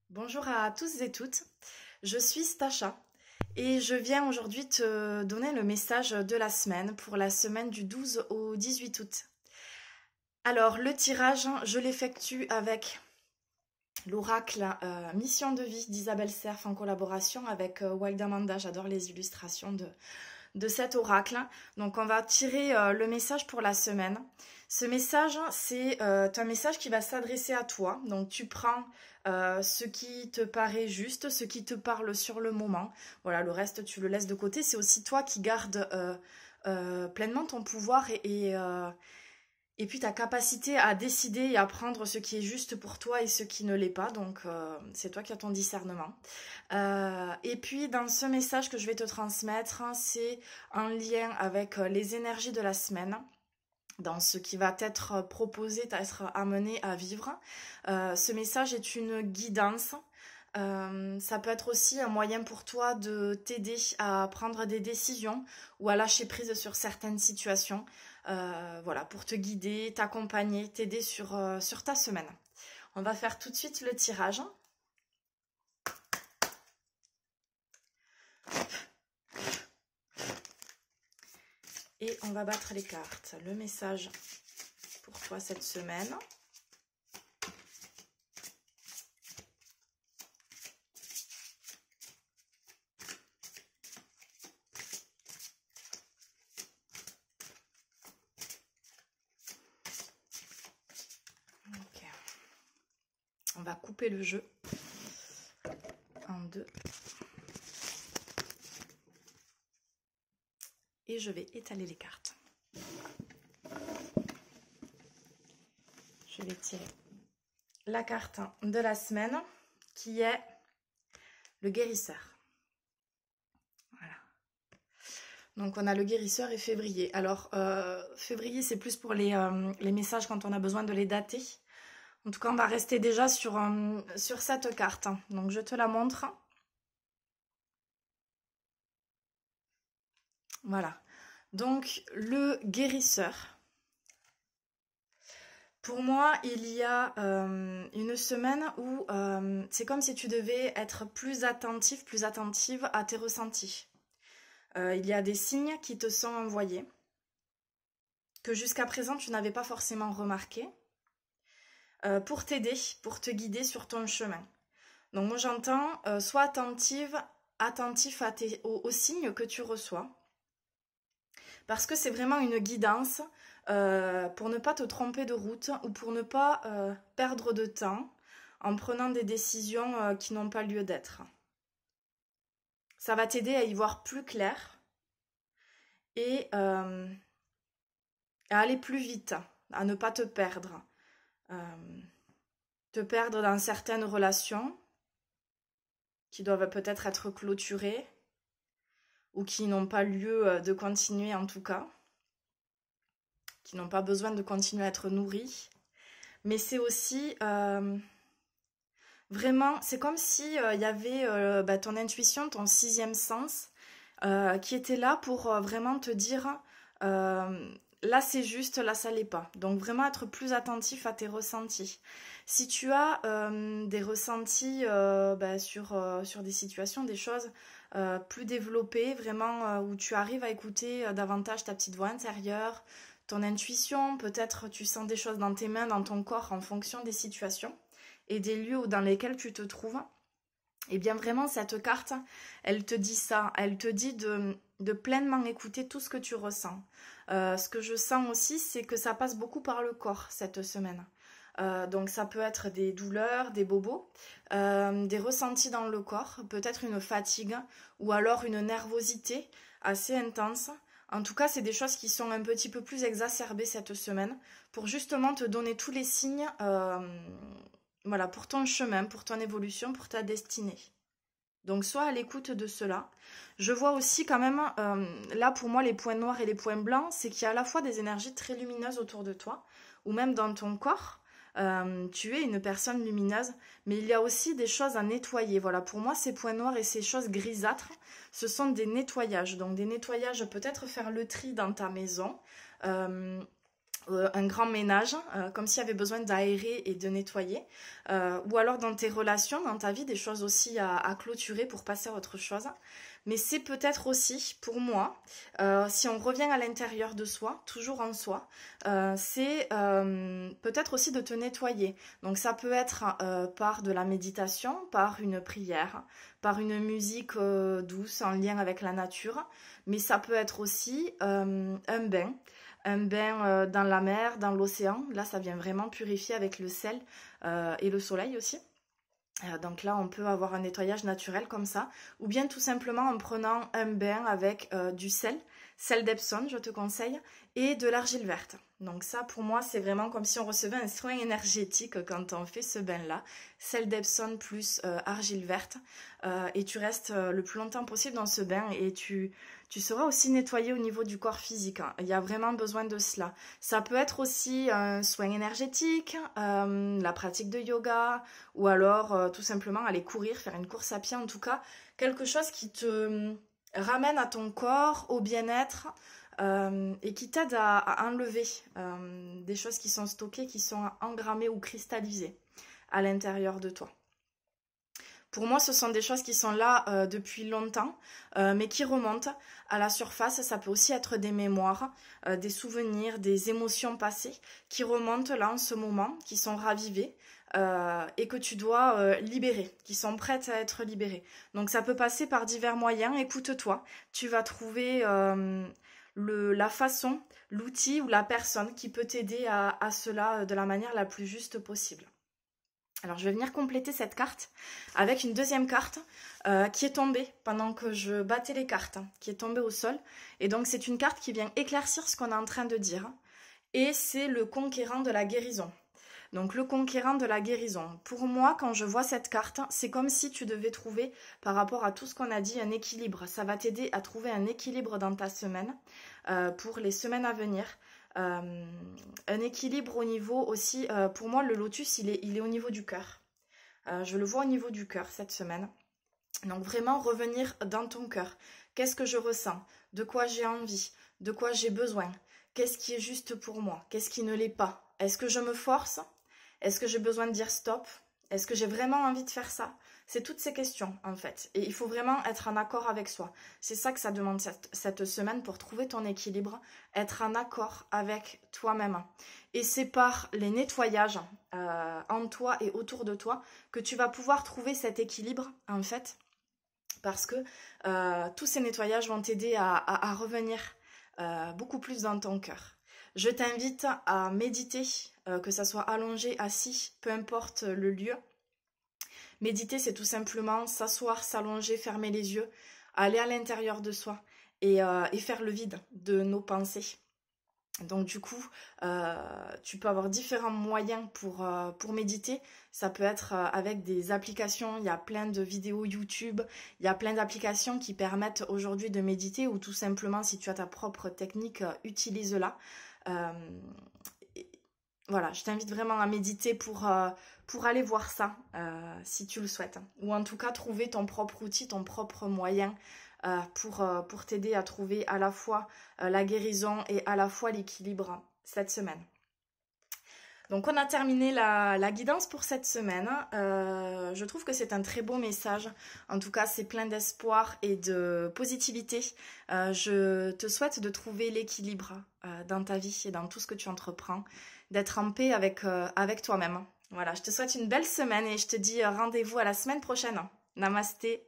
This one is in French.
Bonjour à tous et toutes, je suis Stacha et je viens aujourd'hui te donner le message de la semaine pour la semaine du 12 au 18 août. Alors le tirage, je l'effectue avec l'oracle Mission de vie d'Isabelle Cerf en collaboration avec Wild Amanda. J'adore les illustrations de cet oracle. Donc on va tirer le message pour la semaine. Ce message, c'est un message qui va s'adresser à toi. Donc tu prends ce qui te paraît juste, ce qui te parle sur le moment. Voilà, le reste, tu le laisses de côté. C'est aussi toi qui gardes pleinement ton pouvoir et puis ta capacité à décider et à prendre ce qui est juste pour toi et ce qui ne l'est pas. Donc c'est toi qui as ton discernement. Et puis dans ce message que je vais te transmettre, c'est en lien avec les énergies de la semaine, dans ce qui va t'être proposé, t'être amené à vivre. Ce message est une guidance. Ça peut être aussi un moyen pour toi de t'aider à prendre des décisions ou à lâcher prise sur certaines situations. Voilà, pour te guider, t'accompagner, t'aider sur ta semaine. On va faire tout de suite le tirage. Et on va battre les cartes. Le message pour toi cette semaine. Ok. On va couper le jeu en deux. Et je vais étaler les cartes. Je vais tirer la carte de la semaine qui est le guérisseur. Voilà. Donc on a le guérisseur et février. Alors février c'est plus pour les messages quand on a besoin de les dater. En tout cas on va rester déjà sur cette carte. Donc je te la montre. Voilà. Donc le guérisseur. Pour moi, il y a une semaine où c'est comme si tu devais être plus attentif, plus attentive à tes ressentis. Il y a des signes qui te sont envoyés, que jusqu'à présent tu n'avais pas forcément remarqué, pour t'aider, pour te guider sur ton chemin. Donc moi j'entends, sois attentif aux signes que tu reçois, parce que c'est vraiment une guidance pour ne pas te tromper de route ou pour ne pas perdre de temps en prenant des décisions qui n'ont pas lieu d'être. Ça va t'aider à y voir plus clair et à aller plus vite, à ne pas te perdre. Te perdre dans certaines relations qui doivent peut-être être clôturées ou qui n'ont pas lieu de continuer en tout cas, qui n'ont pas besoin de continuer à être nourries. Mais c'est aussi vraiment, c'est comme si y avait ton intuition, ton sixième sens, qui était là pour vraiment te dire là c'est juste, là ça l'est pas. Donc vraiment être plus attentif à tes ressentis. Si tu as des ressentis sur des situations, des choses plus développées, vraiment où tu arrives à écouter davantage ta petite voix intérieure, ton intuition, peut-être tu sens des choses dans tes mains, dans ton corps en fonction des situations et des lieux dans lesquels tu te trouves. Et bien vraiment cette carte, elle te dit ça, elle te dit de pleinement écouter tout ce que tu ressens. Ce que je sens aussi, c'est que ça passe beaucoup par le corps cette semaine. Donc ça peut être des douleurs, des bobos, des ressentis dans le corps, peut-être une fatigue ou alors une nervosité assez intense. En tout cas, c'est des choses qui sont un petit peu plus exacerbées cette semaine pour justement te donner tous les signes voilà, pour ton chemin, pour ton évolution, pour ta destinée. Donc sois à l'écoute de cela. Je vois aussi quand même, là pour moi les points noirs et les points blancs, c'est qu'il y a à la fois des énergies très lumineuses autour de toi, ou même dans ton corps. Tu es une personne lumineuse, mais il y a aussi des choses à nettoyer. Voilà, pour moi ces points noirs et ces choses grisâtres, ce sont des nettoyages. Donc des nettoyages, peut-être faire le tri dans ta maison, un grand ménage, comme s'il y avait besoin d'aérer et de nettoyer, ou alors dans tes relations, dans ta vie, des choses aussi à clôturer pour passer à autre chose. Mais c'est peut-être aussi, pour moi, si on revient à l'intérieur de soi, toujours en soi, c'est peut-être aussi de te nettoyer. Donc ça peut être par de la méditation, par une prière, par une musique douce en lien avec la nature, mais ça peut être aussi un bain dans la mer, dans l'océan. Là, ça vient vraiment purifier avec le sel et le soleil aussi. Donc là, on peut avoir un nettoyage naturel comme ça. Ou bien tout simplement en prenant un bain avec du sel d'Epsom, je te conseille, et de l'argile verte. Donc ça, pour moi, c'est vraiment comme si on recevait un soin énergétique quand on fait ce bain-là. Sel d'Epsom plus argile verte. Et tu restes le plus longtemps possible dans ce bain et tu seras aussi nettoyé au niveau du corps physique. Il y a vraiment besoin de cela. Ça peut être aussi un soin énergétique, la pratique de yoga, ou alors tout simplement aller courir, faire une course à pied en tout cas. Quelque chose qui te ramène à ton corps, au bien-être, et qui t'aide à enlever des choses qui sont stockées, qui sont engrammées ou cristallisées à l'intérieur de toi. Pour moi, ce sont des choses qui sont là depuis longtemps, mais qui remontent à la surface. Ça peut aussi être des mémoires, des souvenirs, des émotions passées qui remontent là en ce moment, qui sont ravivées et que tu dois libérer, qui sont prêtes à être libérées. Donc ça peut passer par divers moyens. Écoute-toi, tu vas trouver la façon, l'outil ou la personne qui peut t'aider à cela de la manière la plus juste possible. Alors je vais venir compléter cette carte avec une deuxième carte qui est tombée pendant que je battais les cartes, qui est tombée au sol. Et donc c'est une carte qui vient éclaircir ce qu'on est en train de dire. Et c'est le conquérant de la guérison. Donc le conquérant de la guérison. Pour moi, quand je vois cette carte, c'est comme si tu devais trouver, par rapport à tout ce qu'on a dit, un équilibre. Ça va t'aider à trouver un équilibre dans ta semaine pour les semaines à venir. Un équilibre au niveau aussi, pour moi le lotus il est au niveau du cœur. Je le vois au niveau du cœur cette semaine. Donc vraiment revenir dans ton cœur. Qu'est-ce que je ressens? De quoi j'ai envie? De quoi j'ai besoin? Qu'est-ce qui est juste pour moi? Qu'est-ce qui ne l'est pas? Est-ce que je me force? Est-ce que j'ai besoin de dire stop? Est-ce que j'ai vraiment envie de faire ça? C'est toutes ces questions en fait. Et il faut vraiment être en accord avec soi. C'est ça que ça demande cette semaine pour trouver ton équilibre. Être en accord avec toi-même. Et c'est par les nettoyages en toi et autour de toi que tu vas pouvoir trouver cet équilibre en fait. Parce que tous ces nettoyages vont t'aider à revenir beaucoup plus dans ton cœur. Je t'invite à méditer, que ça soit allongé, assis, peu importe le lieu. Méditer, c'est tout simplement s'asseoir, s'allonger, fermer les yeux, aller à l'intérieur de soi et faire le vide de nos pensées. Donc du coup, tu peux avoir différents moyens pour méditer. Ça peut être avec des applications, il y a plein de vidéos YouTube, il y a plein d'applications qui permettent aujourd'hui de méditer ou tout simplement si tu as ta propre technique, utilise-la. Voilà, je t'invite vraiment à méditer pour aller voir ça, si tu le souhaites. Ou en tout cas, trouver ton propre outil, ton propre moyen pour t'aider à trouver à la fois la guérison et à la fois l'équilibre cette semaine. Donc on a terminé la guidance pour cette semaine. Je trouve que c'est un très beau message. En tout cas, c'est plein d'espoir et de positivité. Je te souhaite de trouver l'équilibre dans ta vie et dans tout ce que tu entreprends, d'être en paix avec toi-même. Voilà, je te souhaite une belle semaine et je te dis rendez-vous à la semaine prochaine. Namasté.